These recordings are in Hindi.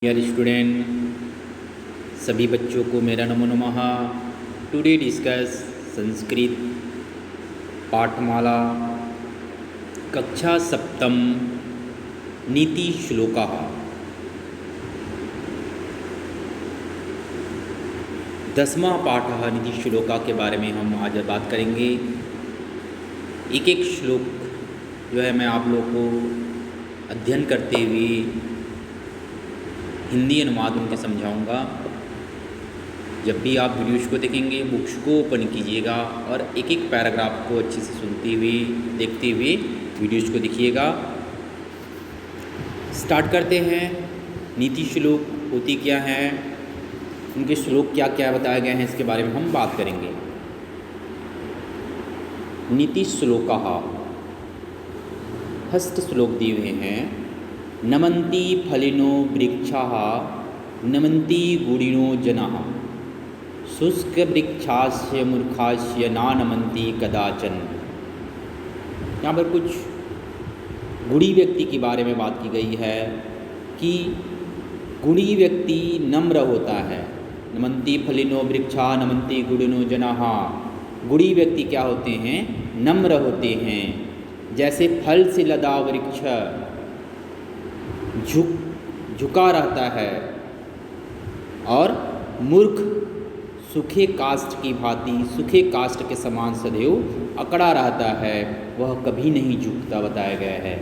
डियर स्टूडेंट, सभी बच्चों को मेरा नमो नमः। टुडे डिस्कस संस्कृत पाठमाला कक्षा सप्तम नीति श्लोकः। दसवां पाठः नीति श्लोका के बारे में हम आज बात करेंगे। एक एक श्लोक जो है मैं आप लोगों को अध्ययन करते हुए हिंदी अनुवाद उनके समझाऊंगा। जब भी आप वीडियोज़ को देखेंगे बुक्स को ओपन कीजिएगा और एक एक पैराग्राफ को अच्छे से सुनते हुए देखते हुए वीडियोज़ को देखिएगा। स्टार्ट करते हैं। नीति श्लोक होती क्या है, उनके श्लोक क्या क्या बताए गए हैं, इसके बारे में हम बात करेंगे। नीति श्लोकः हस्त श्लोक दिए हुए हैं। नमन्ति फलिनो वृक्षाः नमन्ति गुणिनो जनाः शुष्क वृक्षास्य मूर्खास्य ना नमन्ति कदाचन। यहाँ पर कुछ गुणी व्यक्ति के बारे में बात की गई है कि गुणी व्यक्ति नम्र होता है। नमन्ति फलिनो वृक्षा नमन्ति गुणिनो जनाः। गुणी व्यक्ति क्या होते हैं? नम्र होते हैं। जैसे फल से लदा वृक्ष झुका रहता है और मूर्ख सूखे काष्ठ की भांति सूखे काष्ठ के समान सदैव अकड़ा रहता है, वह कभी नहीं झुकता बताया गया है।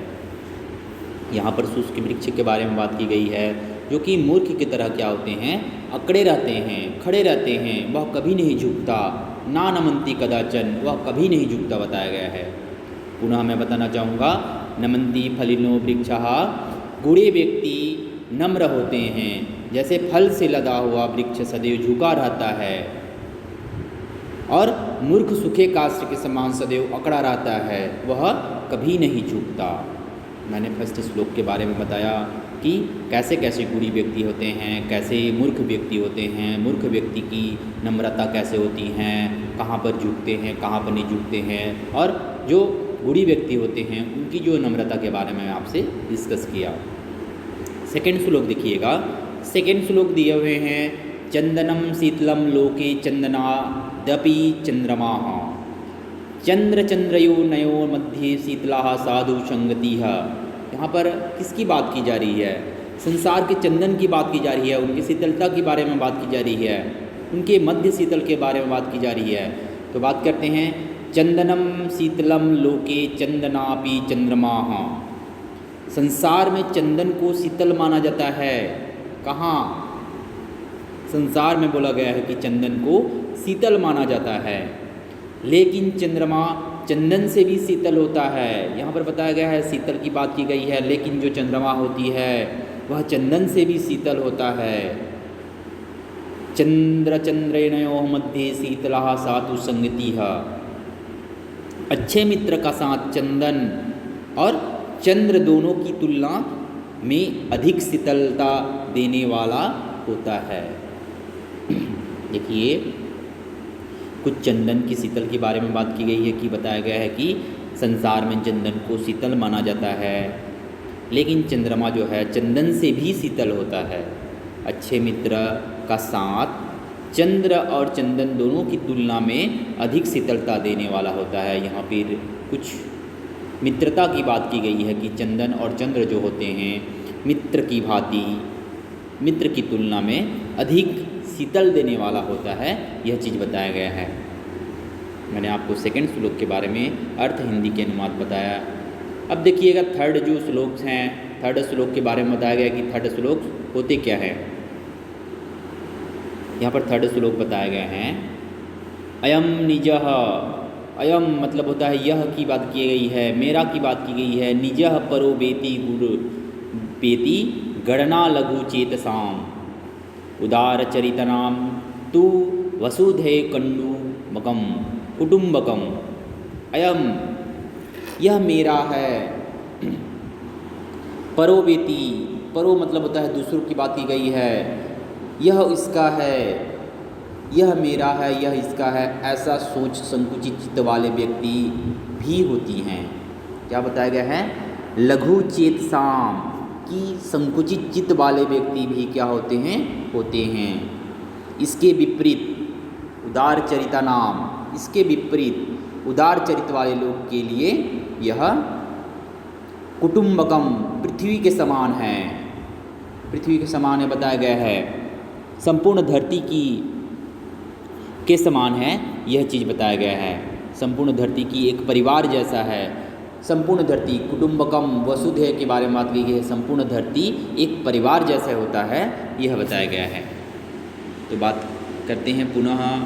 यहाँ पर शुष्क वृक्ष के बारे में बात की गई है, जो कि मूर्ख की तरह क्या होते हैं? अकड़े रहते हैं, खड़े रहते हैं, वह कभी नहीं झुकता। ना नमन्ति कदाचन, वह कभी नहीं झुकता बताया गया है। पुनः मैं बताना चाहूँगा, नमन्ति फलिनो वृक्षः, गुणे व्यक्ति नम्र होते हैं। जैसे फल से लदा हुआ वृक्ष सदैव झुका रहता है और मूर्ख सूखे काष्ठ के समान सदैव अकड़ा रहता है, वह कभी नहीं झुकता। मैंने फर्स्ट श्लोक के बारे में बताया कि कैसे कैसे गुणी व्यक्ति होते हैं, कैसे मूर्ख व्यक्ति होते हैं, मूर्ख व्यक्ति की नम्रता कैसे होती हैं, कहाँ पर झुकते हैं, कहाँ पर नहीं झुकते हैं, और जो गुणी व्यक्ति होते हैं उनकी जो नम्रता के बारे में आपसे डिस्कस किया। सेकेंड श्लोक देखिएगा। सेकेंड श्लोक दिए हुए हैं, चंदनम शीतलम लोके चंदनादपि चंद्रमाः चंद्र चंद्रयो नयो मध्ये शीतलाः साधु संगतिः। यहाँ पर किसकी बात की जा रही है? संसार के चंदन की बात की जा रही है, उनकी शीतलता के बारे में बात की जा रही है, उनके मध्य शीतल के बारे में बात की जा रही है। तो बात करते हैं, चंदनम शीतलम लोके चंदनापि चंद्रमाः। संसार में चंदन को शीतल माना जाता है। कहाँ? संसार में बोला गया है कि चंदन को शीतल माना जाता है, लेकिन चंद्रमा चंदन से भी शीतल होता है। यहाँ पर बताया गया है, शीतल की बात की गई है, लेकिन जो चंद्रमा होती है वह चंदन से भी शीतल होता है। चंद्र चंद्रेणयोः मध्ये शीतलाः साधु संगतिः। अच्छे मित्र का साथ चंदन और चंद्र दोनों की तुलना में अधिक शीतलता देने वाला होता है। देखिए, कुछ चंदन की शीतल के बारे में बात की गई है कि बताया गया है कि संसार में चंदन को शीतल माना जाता है, लेकिन चंद्रमा जो है चंदन से भी शीतल होता है। अच्छे मित्र का साथ चंद्र और चंदन दोनों की तुलना में अधिक शीतलता देने वाला होता है। यहाँ पर कुछ मित्रता की बात की गई है कि चंदन और चंद्र जो होते हैं मित्र की भांति, मित्र की तुलना में अधिक शीतल देने वाला होता है, यह चीज़ बताया गया है। मैंने आपको सेकंड श्लोक के बारे में अर्थ हिंदी के अनुवाद बताया। अब देखिएगा थर्ड जो श्लोक हैं, थर्ड श्लोक के बारे में बताया गया कि थर्ड श्लोक होते क्या है। यहाँ पर थर्ड श्लोक बताए गए हैं, अयम निजः। अयम मतलब होता है यह की बात की गई है, मेरा की बात की गई है। निजः परो बेति गुरु बेति गणना लघु चेतसाम उदार चरितनाम तु वसुधे कंडुमकम कुटुंबकम। अयम यह मेरा है। परो बेति, परो मतलब होता है दूसरों की बात की गई है। यह इसका है, यह मेरा है, यह इसका है, ऐसा सोच संकुचित चित्त वाले व्यक्ति भी होती हैं। क्या बताया गया है? लघु चेतसाम, कि संकुचित चित्त वाले व्यक्ति भी क्या होते हैं। इसके विपरीत उदार चरिता नाम, इसके विपरीत उदार चरित वाले लोग के लिए यह कुटुम्बकम, पृथ्वी के समान है, पृथ्वी के समान है बताया गया है, संपूर्ण धरती के समान है, यह चीज़ बताया गया है। संपूर्ण धरती की एक परिवार जैसा है, संपूर्ण धरती कुटुम्बकम वसुधैव के बारे में बात की गई है, संपूर्ण धरती एक परिवार जैसा होता है, यह बताया गया है। तो बात करते हैं पुनः,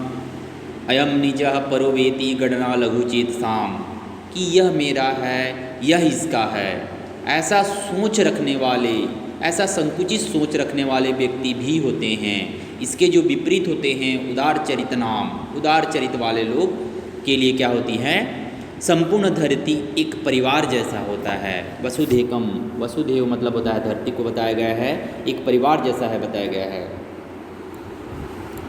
अयम निजः परो वेति गणना लघुचेत साम, कि यह मेरा है, यह इसका है, ऐसा सोच रखने वाले, ऐसा संकुचित सोच रखने वाले व्यक्ति भी होते हैं। इसके जो विपरीत होते हैं उदार चरित नाम, उदार चरित वाले लोग के लिए क्या होती है, संपूर्ण धरती एक परिवार जैसा होता है। वसुधैकम, वसुधैव मतलब होता है धरती को बताया गया है, एक परिवार जैसा है बताया गया है।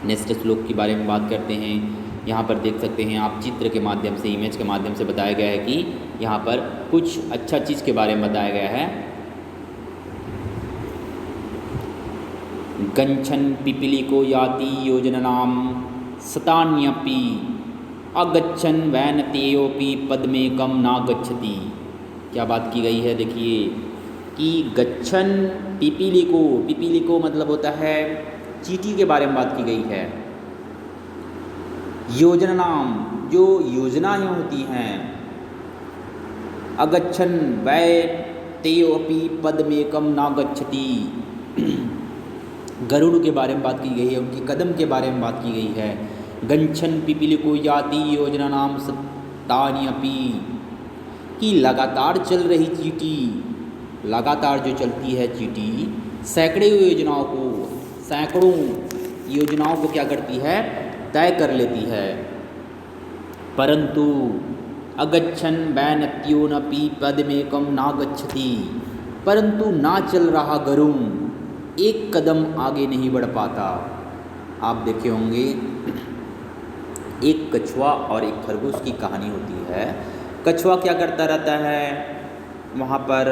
नेक्स्ट श्लोक के बारे में बात करते हैं। यहाँ पर देख सकते हैं आप चित्र के माध्यम से, इमेज के माध्यम से बताया गया है कि यहाँ पर कुछ अच्छा चीज़ के बारे में बताया गया है। गच्छन् पिपीलिको याति योजनानां शतान्यपि अगच्छन् वैनतेयोपि पद्मेकं न गच्छति। क्या बात की गई है देखिए कि गच्छन् पिपीलिको, पिपीलिको मतलब होता है चींटी के बारे में बात की गई है। योजनानाम, जो योजनाएं होती हैं, अगच्छन् वैनतेयोपि पद्मेकं न गच्छति, गरुड़ के बारे में बात की गई है, उनके कदम के बारे में बात की गई है। गच्छन् पिपीलिको याति योजनानां शतान्यपि, कि लगातार चल रही चींटी, लगातार जो चलती है चींटी सैकड़ों योजनाओं को क्या करती है, तय कर लेती है। परंतु अगच्छन् वैनत्योनपि पद्मेकं न गच्छति, परंतु ना चल रहा गरुड़ एक कदम आगे नहीं बढ़ पाता। आप देखे होंगे एक कछुआ और एक खरगोश की कहानी होती है। कछुआ क्या करता रहता है, वहाँ पर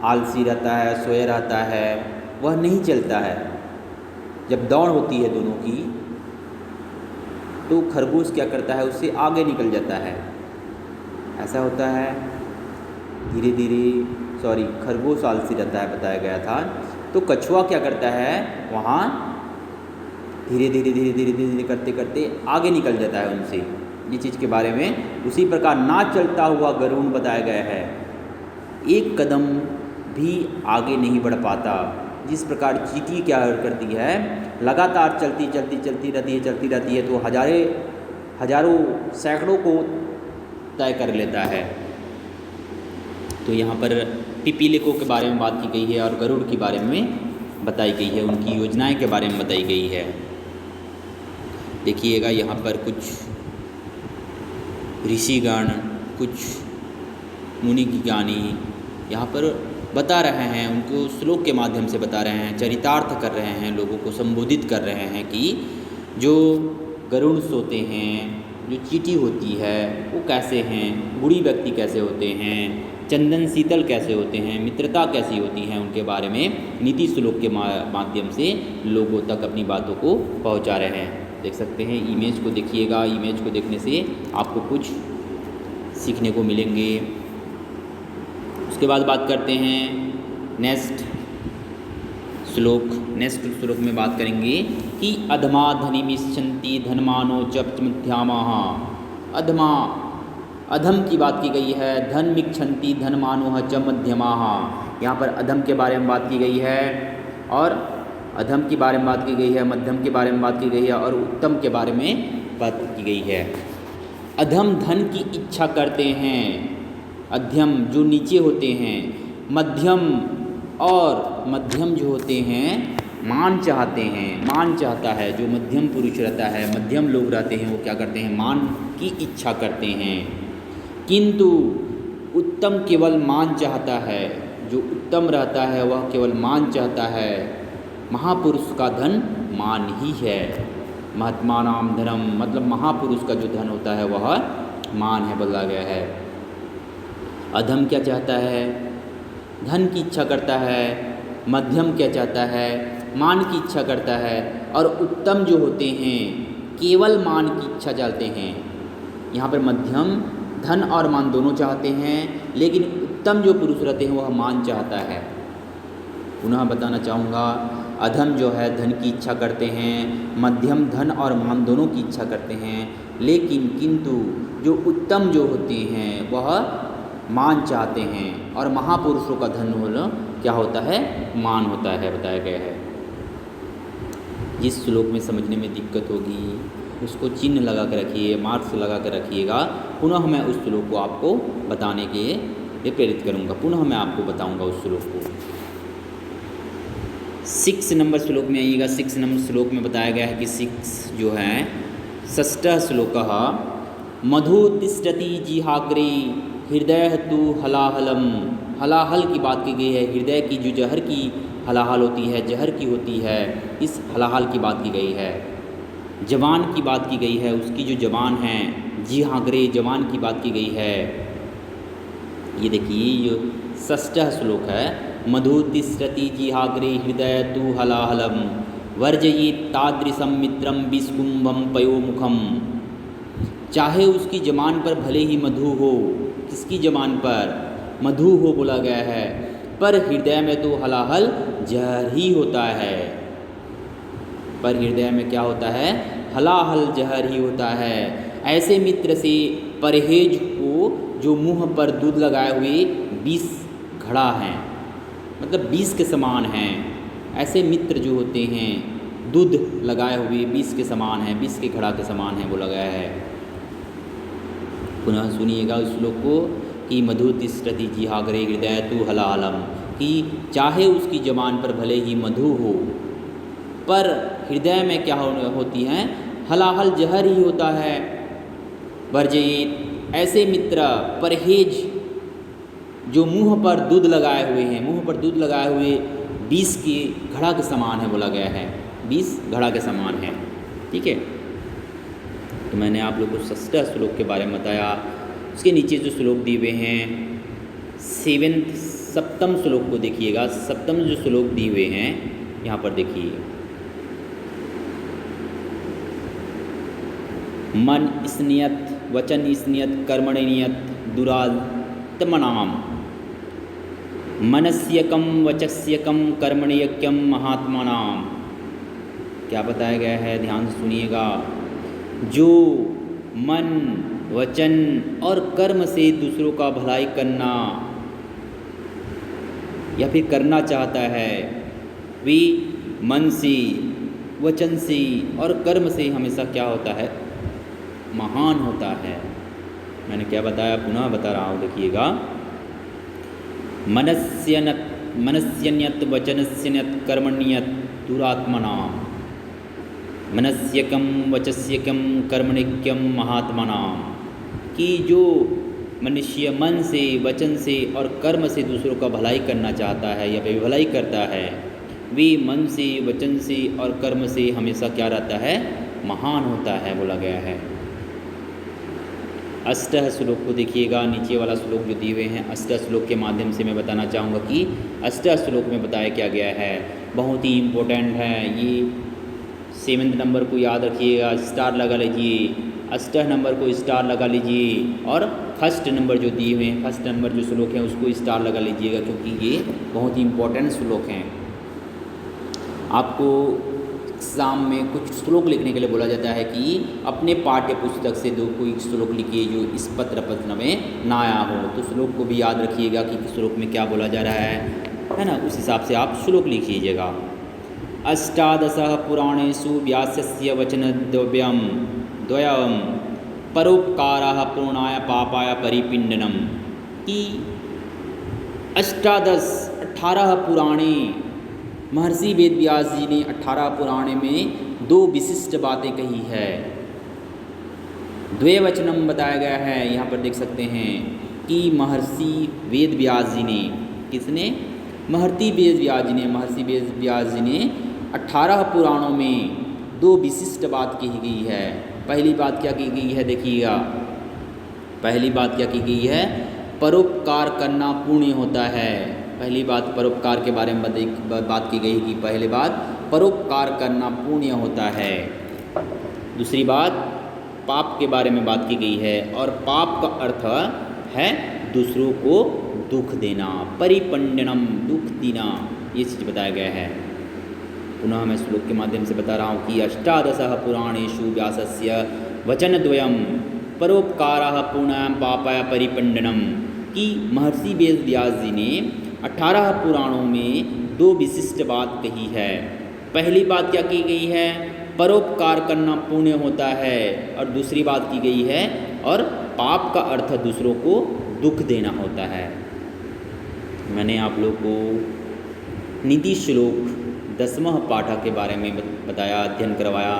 आलसी रहता है, सोया रहता है, वह नहीं चलता है। जब दौड़ होती है दोनों की तो खरगोश क्या करता है, उससे आगे निकल जाता है। ऐसा होता है धीरे धीरे, खरगोश आलसी रहता है बताया गया था, तो कछुआ क्या करता है, वहाँ धीरे धीरे करते करते आगे निकल जाता है उनसे। ये चीज़ के बारे में उसी प्रकार ना चलता हुआ गरुड़ बताया गया है, एक कदम भी आगे नहीं बढ़ पाता। जिस प्रकार चींटी क्या करती है, लगातार चलती रहती है तो हजारों सैकड़ों को तय कर लेता है। तो यहाँ पर पिपीलिको के बारे में बात की गई है और गरुड़ के बारे में बताई गई है, उनकी योजनाएं के बारे में बताई गई है। देखिएगा यहाँ पर कुछ ऋषिगण, कुछ मुनि ज्ञानी यहाँ पर बता रहे हैं, उनको श्लोक के माध्यम से बता रहे हैं, चरितार्थ कर रहे हैं, लोगों को संबोधित कर रहे हैं कि जो गरुड़ होते हैं, जो चींटी होती है वो कैसे हैं, बुढ़ी व्यक्ति कैसे होते हैं, चंदन शीतल कैसे होते हैं, मित्रता कैसी होती है, उनके बारे में नीति श्लोक के माध्यम से लोगों तक अपनी बातों को पहुंचा रहे हैं। देख सकते हैं, इमेज को देखिएगा, इमेज को देखने से आपको कुछ सीखने को मिलेंगे। उसके बाद बात करते हैं नेक्स्ट श्लोक में बात करेंगे कि अधमा धनिमिच्छन्ति धनमानो च मध्यमाः। अधम की बात की गई है, धन मिच्छन्ति धनमानो च मध्यमाः। यहाँ पर अधम के बारे में बात की गई है और अधम के बारे में बात की गई है, मध्यम के बारे में बात की गई है और उत्तम के बारे में बात की गई है। अधम धन की इच्छा करते हैं, अध्यम जो नीचे होते हैं, मध्यम जो होते हैं मान चाहते हैं, मान चाहता है, जो मध्यम पुरुष रहता है, मध्यम लोग रहते हैं, वो क्या करते हैं, मान की इच्छा करते हैं। किंतु उत्तम केवल मान चाहता है, जो उत्तम रहता है वह केवल मान चाहता है। महापुरुष का धन मान ही है। महात्मानाम धनम मतलब महापुरुष का जो धन होता है वह मान है, बोला गया है। अधम क्या चाहता है, धन की इच्छा करता है, मध्यम क्या चाहता है, मान की इच्छा करता है, और उत्तम जो होते हैं केवल मान की इच्छा चाहते हैं। यहाँ पर मध्यम धन और मान दोनों चाहते हैं, लेकिन उत्तम जो पुरुष रहते हैं वह मान चाहता है। पुनः बताना चाहूँगा, अधम जो है धन की इच्छा करते हैं, मध्यम धन और मान दोनों की इच्छा करते हैं, लेकिन किंतु जो उत्तम जो होते हैं वह मान चाहते हैं, और महापुरुषों का धन होना क्या होता है, मान होता है, बताया गया है। जिस श्लोक में समझने में दिक्कत होगी उसको चिन्ह लगा कर रखिए, मार्क्स लगा कर रखिएगा। पुनः मैं उस श्लोक को आपको बताने के लिए प्रेरित करूँगा, पुनः मैं आपको बताऊँगा उस श्लोक को। 6 नंबर श्लोक में आइएगा। 6 नंबर श्लोक में बताया गया है कि 6 जो है षष्ठः श्लोकः मधु तिष्ठति जिहाग्रे हृदय तु हलाहलम। हलाहल की बात की गई है, हृदय की जो जहर की हलाहल होती है, जहर की होती है, इस हलाहल की बात की गई है। जवान की बात की गई है, उसकी जो जवान है, जिहाग्रे जवान की बात की गई है। ये देखिए ये षष्ठः श्लोक है, मधु तिष्ठति जिहाग्रे हृदय तु हलाहलम वर्जयेत् तादृशं मित्रं विस्कुम्भं पयोमुखम। चाहे उसकी जबान पर भले ही मधु हो, किसकी जबान पर मधु हो बोला गया है, पर हृदय में तो हलाहल जहर ही होता है। पर हृदय में क्या होता है, हलाहल जहर ही होता है। ऐसे मित्र से परहेज को जो मुंह पर दूध लगाए हुए 20 घड़ा हैं, मतलब 20 के समान हैं। ऐसे मित्र जो होते हैं दूध लगाए हुए 20 के समान हैं, 20 के घड़ा के समान हैं बोला गया है। पुनः सुनिएगा उस श्लोक को कि मधु तिष्ठति जिहाग्रे हृदय तु हलाहलम, कि चाहे उसकी जबान पर भले ही मधु हो, पर हृदय में क्या होती हैं, हलाहल जहर ही होता है। वर्जयेत् ऐसे मित्र परहेज जो मुंह पर दूध लगाए हुए हैं, मुंह पर दूध लगाए हुए 20 के घड़ा के समान है बोला गया है, 20 घड़ा के समान है। ठीक है, तो मैंने आप लोगों को षष्ठः श्लोक के बारे में बताया। उसके नीचे जो श्लोक दिए हुए हैं 7वें श्लोक को देखिएगा। 7वें जो श्लोक दिए हुए हैं यहाँ पर देखिए, मन स्नियत वचन स्नियत कर्मण नियत दुरात्मनाम मनस्यकम वचस्यकम कर्मण्यक्यम महात्मानाम। क्या बताया गया है, ध्यान से सुनिएगा। जो मन वचन और कर्म से दूसरों का भलाई करना या फिर करना चाहता है, वे मन से वचन से और कर्म से हमेशा क्या होता है, महान होता है। मैंने क्या बताया, पुनः बता रहा हूँ, देखिएगा। मनस्यन्यत वचनस्यन्यत कर्मण्यत दुरात्मनाम मनस्यकम वचस्यकम कर्मण्यक्यम महात्मनाम। कि जो मनुष्य मन से वचन से और कर्म से दूसरों का भलाई करना चाहता है या फिर भलाई करता है, वे मन से वचन से और कर्म से हमेशा क्या रहता है, महान होता है बोला गया है। अष्टः श्लोक को देखिएगा, नीचे वाला श्लोक जो दिए हुए हैं, अष्टः श्लोक के माध्यम से मैं बताना चाहूँगा कि अष्टः श्लोक में बताया क्या गया है, बहुत ही इम्पोर्टेंट है। ये 7वें नंबर को याद रखिएगा, स्टार लगा लीजिए। अष्टः नंबर को स्टार लगा लीजिए, और फर्स्ट नंबर जो दिए हुए हैं, फर्स्ट नंबर जो श्लोक हैं उसको स्टार लगा लीजिएगा, क्योंकि ये बहुत ही इम्पोर्टेंट श्लोक हैं। आपको एग्ज़ाम में कुछ श्लोक लिखने के लिए बोला जाता है कि अपने पाठ्य पुस्तक से कोई श्लोक लिखिए जो इस पत्र प्रश्न में ना आया हो। तो श्लोक को भी याद रखिएगा कि श्लोक में क्या बोला जा रहा है ना, उस हिसाब से आप श्लोक लिख लीजिएगा। अष्टादशः पुराणेषु व्यासस्य वचनद्वयं परोपकारः पूर्णाय पापाय परिपिंडनम। कि 18 पुराणे महर्षि वेद व्यास जी ने 18 पुराणे में 2 विशिष्ट बातें कही है। द्वैवचनम बताया गया है, यहाँ पर देख सकते हैं कि महर्षि वेद व्यास जी ने, किसने, महर्षि वेद व्यास जी ने 18 पुराणों में 2 विशिष्ट बात कही गई है। पहली बात क्या की गई है, देखिएगा। पहली बात क्या की गई है, परोपकार करना पुण्य होता है। पहली बात परोपकार के बारे में बात की गई कि पहली बात परोपकार करना पुण्य होता है। दूसरी बात पाप के बारे में बात की गई है, और पाप का अर्थ है दूसरों को दुख देना, परिपंडनम, दुख देना, ये चीज़ बताया गया है। पुनः मैं श्लोक के माध्यम से बता रहा हूँ कि अष्टादशः पुराणेषु व्यासस्य वचनद्वयम् परोपकारः पुण्यं पापाय परिपंडनम, कि महर्षि वेद व्यास जी ने 18 पुराणों में 2 विशिष्ट बात कही है। पहली बात क्या की गई है, परोपकार करना पुण्य होता है, और दूसरी बात की गई है और पाप का अर्थ दूसरों को दुख देना होता है। मैंने आप लोग को नीति श्लोक 10वां पाठ के बारे में बताया, अध्ययन करवाया।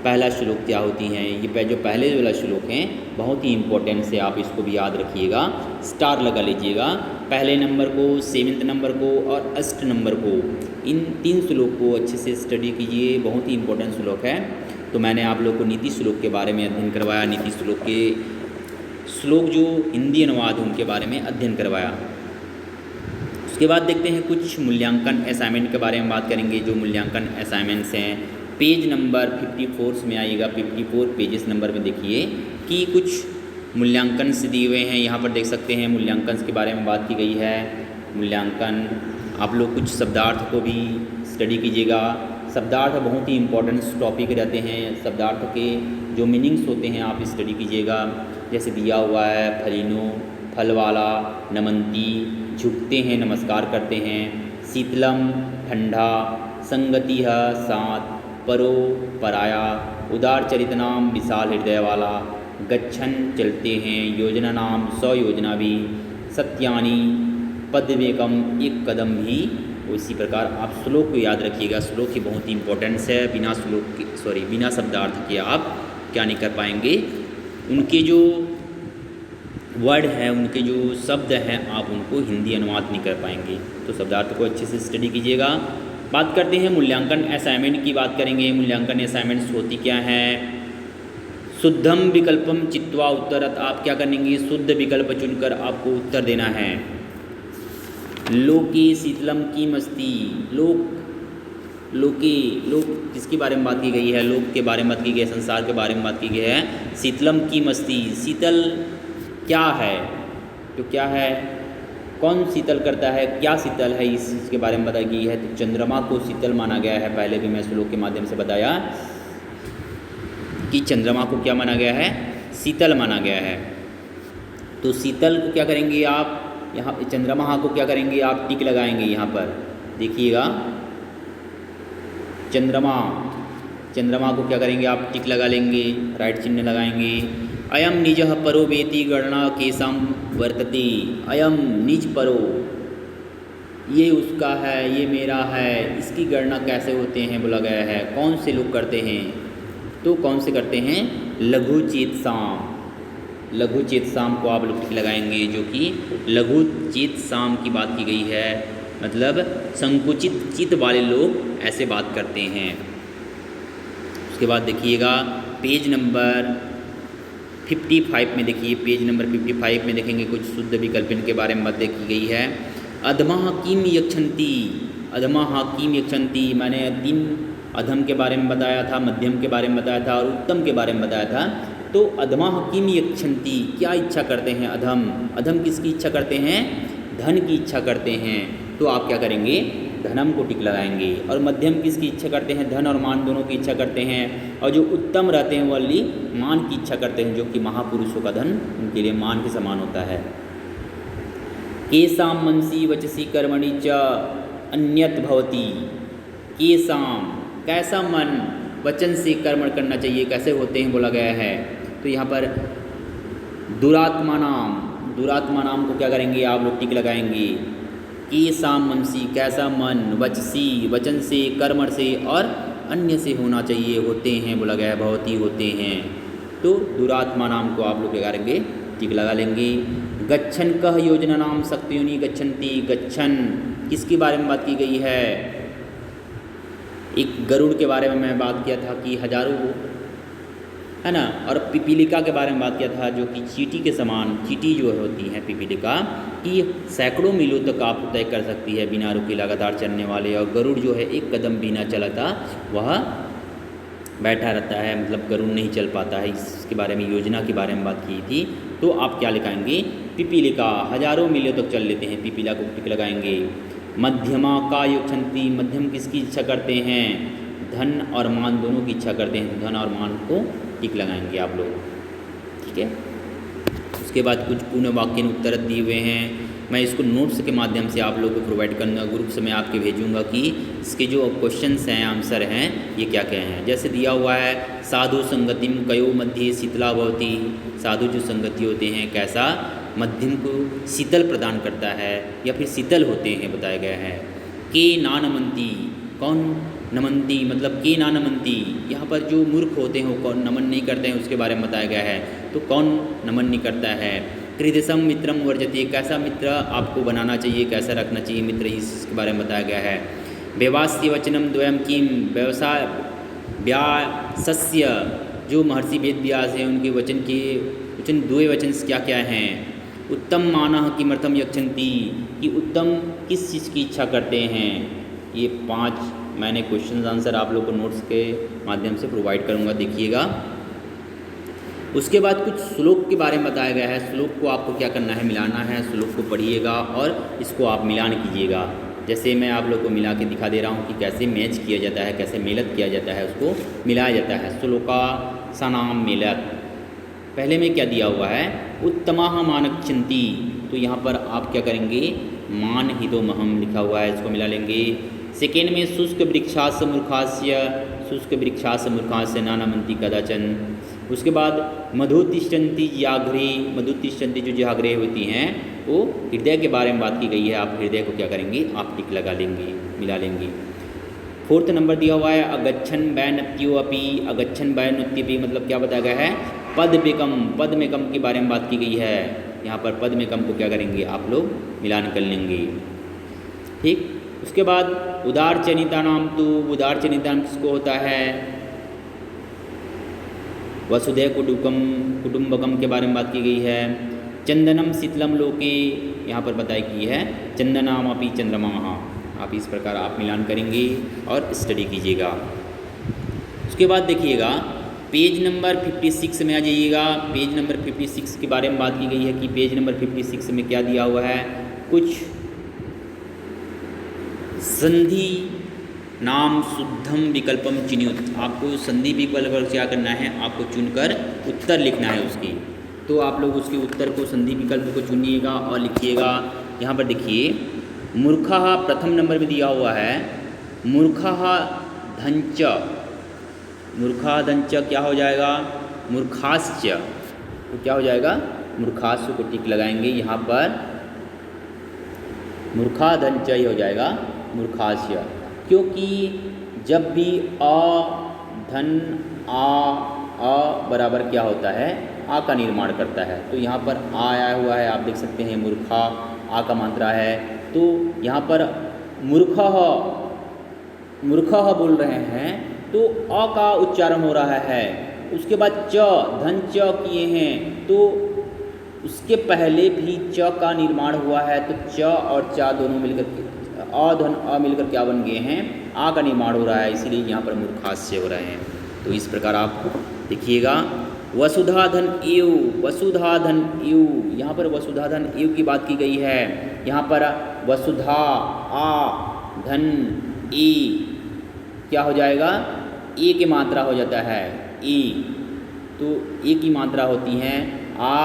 पहला श्लोक क्या होती हैं, ये जो पहले वाला श्लोक हैं बहुत ही इम्पोर्टेंट से आप इसको भी याद रखिएगा, स्टार लगा लीजिएगा। पहले नंबर को, 7वें नंबर को और 8 नंबर को, इन 3 श्लोक को अच्छे से स्टडी कीजिए, बहुत ही इम्पोर्टेंट श्लोक है। तो मैंने आप लोग को नीति श्लोक के बारे में अध्ययन करवाया, नीति श्लोक के श्लोक जो हिंदी अनुवाद उनके बारे में अध्ययन करवाया। उसके बाद देखते हैं कुछ मूल्यांकन असाइनमेंट के बारे में बात करेंगे। जो मूल्यांकन असाइनमेंट्स हैं पेज नंबर 54 में आइएगा, 54 पेजेस नंबर में देखिए कि कुछ मूल्यांकन से दिए हुए हैं। यहाँ पर देख सकते हैं मूल्यांकन के बारे में बात की गई है। मूल्यांकन आप लोग कुछ शब्दार्थ को भी स्टडी कीजिएगा। शब्दार्थ बहुत ही इम्पोर्टेंट टॉपिक रहते हैं, शब्दार्थ के जो मीनिंग्स होते हैं आप स्टडी कीजिएगा। जैसे दिया हुआ है फलिनो, फल वाला, नमंती, झुकते हैं, नमस्कार करते हैं, शीतलम, ठंडा, संगति है, साथ, परो, पराया, उदार चरितनाम, विशाल हृदय वाला, गच्छन, चलते हैं, योजना नाम, 100 योजना भी, सत्यानी, पदवेकम, एक कदम भी। इसी प्रकार आप श्लोक को याद रखिएगा। श्लोक की बहुत ही इंपॉर्टेंस है, बिना श्लोक के बिना शब्दार्थ के आप क्या नहीं कर पाएंगे। उनके जो वर्ड हैं, उनके जो शब्द हैं, आप उनको हिंदी अनुवाद नहीं कर पाएंगे। तो शब्दार्थ को अच्छे से स्टडी कीजिएगा। बात करते हैं मूल्यांकन असाइनमेंट की, बात करेंगे। मूल्यांकन असाइनमेंट्स होती क्या हैं, शुद्धम विकल्पम चित्वा उत्तरत, आप क्या करेंगे, शुद्ध विकल्प चुनकर आपको उत्तर देना है। लोके शीतलम की मस्ती, लोके, लोक किसके बारे में बात की गई है, लोक के बारे में बात की गई है, संसार के बारे में बात की गई है। शीतलम की मस्ती, शीतल क्या है, तो क्या है, कौन शीतल करता है, क्या शीतल है, इस चीज़ के बारे में बताई गई है। तो चंद्रमा को शीतल माना गया है। पहले भी मैं श्लोक के माध्यम से बताया कि चंद्रमा को क्या माना गया है, शीतल माना गया है। तो शीतल को क्या करेंगे आप, यहाँ चंद्रमा को क्या करेंगे आप, टिक लगाएंगे। यहाँ पर देखिएगा, चंद्रमा को क्या करेंगे आप, टिक लगा लेंगे, राइट चिन्ह लगाएंगे। अयम निजः परो वेति गणना केशम वर्तते, अयम निज परो, ये उसका है, ये मेरा है, इसकी गणना कैसे होते हैं बोला गया है। कौन से लोग करते हैं, तो कौन से करते हैं, लघु चेत साम, लघु चेत साम को आप लोग टिक लगाएंगे, जो कि लघु चेत साम की बात की गई है, मतलब संकुचित चित्त वाले लोग ऐसे बात करते हैं। उसके बाद देखिएगा पेज नंबर 55 में देखिए, पेज नंबर 55 में देखेंगे कुछ शुद्ध विकल्प इनके बारे में बात की गई है। अधमा किम यक्षंती, अधमा किम यक्षंती, मैंने 3 अधम के बारे में बताया था, मध्यम के बारे में बताया था और उत्तम के बारे में बताया था। तो अधमा किम यक्षंती, क्या इच्छा करते हैं अधम, अधम किसकी इच्छा करते हैं, धन की इच्छा करते हैं। तो आप क्या करेंगे, धनम को टिक लगाएंगे। और मध्यम किसकी इच्छा करते हैं, धन और मान दोनों की इच्छा करते हैं। और जो उत्तम रहते हैं वाली मान की इच्छा करते हैं, जो कि महापुरुषों का धन उनके लिए मान के समान होता है। केसाम मनसी वचसी कर्मणि च अन्यत भवती, केसाम कैसा मन, वचन से कर्म करना चाहिए, कैसे होते हैं बोला गया है। तो यहाँ पर दुरात्मा नाम को क्या करेंगे आप लोग, टिक लगाएंगे। केसाम मनसी कैसा मन, वचसी वचन से, कर्म से और अन्य से होना चाहिए, होते हैं बोला गया है, भवती होते हैं। तो दुरात्मा नाम को आप लोग क्या करेंगे, टिक लगा लेंगे। गच्छन कह योजना नाम शक्तियोनि गच्छन्ति, गच्छन किसके बारे में बात की गई है, एक गरुड़ के बारे में मैं बात किया था कि हजारों है ना, और पिपीलिका के बारे में बात किया था, जो कि चींटी के समान, चींटी जो होती है पिपीलिका, कि सैकड़ों मीलों तक आप तय कर सकती है बिना रुके लगातार चलने वाले, और गरुड़ जो है एक कदम भी ना चलाता, वह बैठा रहता है, मतलब गरुड़ नहीं चल पाता है। इसके बारे में, योजना के बारे में बात की थी। तो आप क्या लिखाएंगे? पिपीलिका, हजारों मीलों तक चल लेते हैं, पिपीला को टिक लगाएंगे। मध्यमा का युक्षन्ति, मध्यम किसकी इच्छा करते हैं? धन और मान दोनों की इच्छा करते हैं, तो धन और मान को टिक लगाएंगे आप लोग, ठीक है। उसके बाद कुछ पूर्ण वाक्य उत्तर दिए हुए हैं, मैं इसको नोट्स के माध्यम से आप लोगों को प्रोवाइड करूँगा, ग्रुप्स में आपके भेजूँगा कि इसके जो क्वेश्चंस हैं, आंसर हैं, ये क्या क्या हैं। जैसे दिया हुआ है, साधु संगतिम कयो मध्य शीतला भवती, साधु जो संगति होते हैं कैसा मध्यम को शीतल प्रदान करता है या फिर शीतल होते हैं, बताया गया है। के नानमंती, कौन नमंती, मतलब के नानमंती, यहाँ पर जो मूर्ख होते हैं वो कौन नमन नहीं करते हैं, उसके बारे में बताया गया है। तो कौन नमन नहीं करता है? कृदसम मित्रम वर्जते, कैसा मित्र आपको बनाना चाहिए, कैसा रखना चाहिए मित्र, इसके बारे में बताया गया है। व्यवास्य वचनम द्वयम किम, व्यवसाय व्यासस्य, जो महर्षि वेद व्यास हैं उनके वचन दो वचन क्या क्या हैं। उत्तम मानः किमर्थम यक्षन्ति, कि उत्तम किस चीज़ की इच्छा करते हैं। ये 5 मैंने क्वेश्चन आंसर आप लोग को नोट्स के माध्यम से प्रोवाइड करूँगा, देखिएगा। उसके बाद कुछ श्लोक के बारे में बताया गया है। श्लोक को आपको क्या करना है, मिलाना है। श्लोक को पढ़िएगा और इसको आप मिलान कीजिएगा। जैसे मैं आप लोग को मिला के दिखा दे रहा हूँ कि कैसे मैच किया जाता है, कैसे मेलत किया जाता है, उसको मिलाया जाता है। श्लोका सनाम मेलत, पहले में क्या दिया हुआ है, उत्तमाः मानक्षन्ति, तो यहाँ पर आप क्या करेंगे, मान हितोमहम लिखा हुआ है, इसको मिला लेंगे। सेकेंड में शुष्क वृक्षास्य मूर्खास्य, शुष्क वृक्षास्य मूर्खास्य नानामंती कदाचन। उसके बाद मधुतिष्ठन्ति जागृहे, मधुतिष्ठन्ति जो जागृहे होती हैं वो हृदय के बारे में बात की गई है। आप हृदय को क्या करेंगे, आप टिक लगा लेंगे, मिला लेंगे। 4th नंबर दिया हुआ है, अगच्छन वैनत्योऽपि, अगच्छन वैनत्योऽपि मतलब क्या बताया गया है, पदमेकम, पदमेकम के बारे में बात की गई है। यहाँ पर पदमेकम को क्या करेंगे, आप लोग मिलान कर लेंगे, ठीक। उसके बाद उदार चनिता नाम, तो उदार चनिता नाम किसको होता है, वसुधैव कुटुंबकम के बारे में बात की गई है। चंदनम शीतलम लोके, यहाँ पर बताई की है चंदनामपि चंद्रमाः। आप इस प्रकार आप मिलान करेंगे और स्टडी कीजिएगा। उसके बाद देखिएगा पेज नंबर 56 में आ जाइएगा। पेज नंबर 56 के बारे में बात की गई है कि पेज नंबर 56 में क्या दिया हुआ है, कुछ संधि नाम शुद्धम विकल्पम चिन्युत, आपको संधि विकल्प क्या करना है, आपको चुनकर उत्तर लिखना है उसकी। तो आप लोग उसके उत्तर को, संधि विकल्प को चुनिएगा और लिखिएगा। यहाँ पर देखिए मूर्खः प्रथम नंबर में दिया हुआ है, मूर्खः धंच, मूर्खः धंच क्या हो जाएगा, मूर्खाश्च, तो क्या हो जाएगा, मूर्खाश्च को टिक लगाएंगे। यहाँ पर मूर्खा धंच ही हो जाएगा, मूर्खाश्च, क्योंकि जब भी अ धन आ बराबर क्या होता है, आ का निर्माण करता है। तो यहाँ पर आ आया हुआ है, आप देख सकते हैं, मूर्खा आ का मात्रा है। तो यहाँ पर मूर्खः बोल रहे हैं तो अ का उच्चारण हो रहा है। उसके बाद च, धन च किए हैं तो उसके पहले भी च का निर्माण हुआ है। तो च और चा दोनों मिलकर अ धन अ मिलकर क्या बन गए हैं, आ का निर्माण हो रहा है, इसीलिए यहाँ पर मूर्खास्य हो रहे हैं। तो इस प्रकार आप देखिएगा। वसुधाधन एव, वसुधाधन एव, यहाँ पर वसुधाधन एव की बात की गई है। यहाँ पर वसुधा आ धन ए क्या हो जाएगा, ए की मात्रा हो जाता है ए, तो ए की मात्रा होती है आ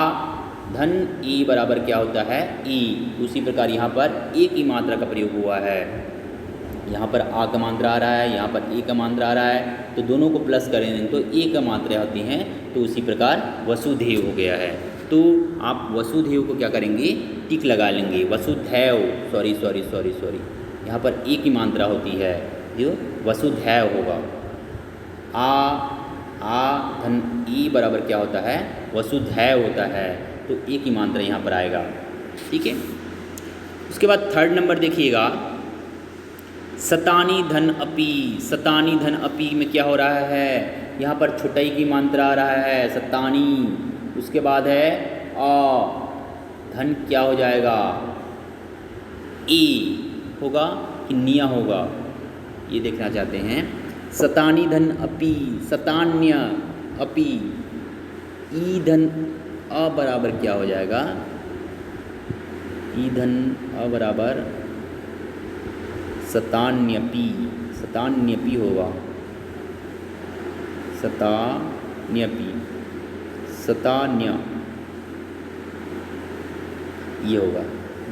धन ई बराबर क्या होता है ई। उसी प्रकार यहाँ पर ए की मात्रा का प्रयोग हुआ है। यहाँ पर आ का मात्रा आ रहा है, यहाँ पर ए का मात्रा आ रहा है, तो दोनों को प्लस करें तो ए का मात्रा होती हैं। तो उसी प्रकार वसुधैव हो गया है। तो आप वसुधैव को क्या करेंगे, टिक लगा लेंगे। वसुधैव, सॉरी, यहाँ पर ए की मात्रा होती है, जो वसुधैव होगा। आ धन ई बराबर क्या होता है, वसुधैव होता है। तो ए की मात्रा यहाँ पर आएगा, ठीक है। उसके बाद 3rd नंबर देखिएगा, सतानी धन अपि, सतानी धन अपि में क्या हो रहा है, यहाँ पर छुटाई की मात्रा आ रहा है सतानी। उसके बाद है धन क्या हो जाएगा, ए होगा कि निया होगा, ये देखना चाहते हैं। सतानी धन अपि, सतान्य अपि, ई धन अ बराबर क्या हो जाएगा, ई धन अ बराबर सतान्यपि, सतान्यपि होगा, सतान्यपि, सतान्य ये होगा।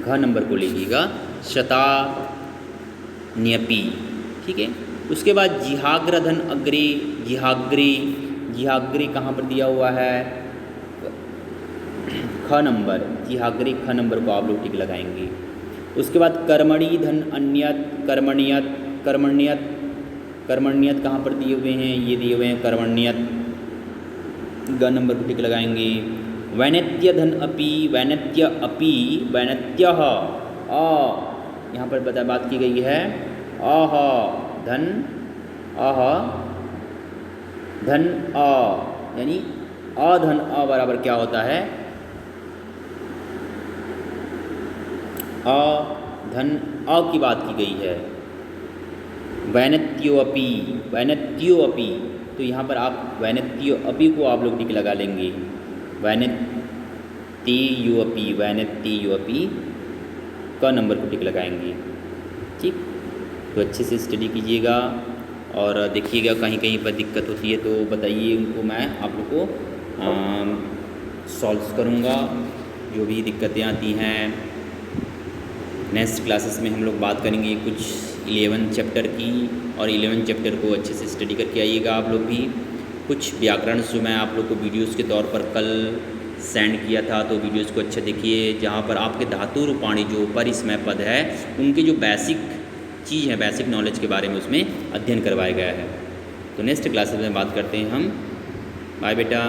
घ नंबर को लीजिएगा, शतान्यपि, ठीक है। उसके बाद जिहाग्रधन अग्रे, जिहाग्रे, जिहाग्रे कहाँ पर दिया हुआ है, ख नंबर, जिहाग्रे ख नंबर को आप लोग टिक लगाएंगे। उसके बाद कर्मणि धन अन्यत, कर्मण्यत, कर्मण्यत, कर्मण्यत कहाँ पर दिए हुए हैं, ये दिए हुए हैं कर्मण्यत, ग नंबर को टिक लगाएंगे। वैनत्य धन अपि, वैनत्य अपि, वैनत्यः अ, यहाँ पर बात की गई है, अह धन, अह धन अ, यानी अधन अ बराबर क्या होता है, अ धन अ की बात की गई है। वैनत्योऽपि, वैनत्योऽपि, तो यहाँ पर आप वैनत्योऽपि को आप लोग टिक लगा लेंगे, वैनत्येयोऽपि, वैनत्येयोऽपि क नंबर को टिक लगाएंगे, ठीक। तो अच्छे से स्टडी कीजिएगा और देखिएगा कहीं कहीं पर दिक्कत होती है तो बताइए, उनको मैं आप लोग को सॉल्व करूँगा, जो भी दिक्कतें आती हैं। नेक्स्ट क्लासेस में हम लोग बात करेंगे कुछ 11 चैप्टर की, और 11 चैप्टर को अच्छे से स्टडी करके आइएगा आप लोग भी। कुछ व्याकरण जो मैं आप लोग को वीडियोस के तौर पर कल सेंड किया था, तो वीडियोस को अच्छा देखिए, जहाँ पर आपके धातु रूपाणी जो परिसमय पद है उनके जो बेसिक चीज़ है, बेसिक नॉलेज के बारे में उसमें अध्ययन करवाया गया है। तो नेक्स्ट क्लासेस में बात करते हैं हम। बाय बेटा।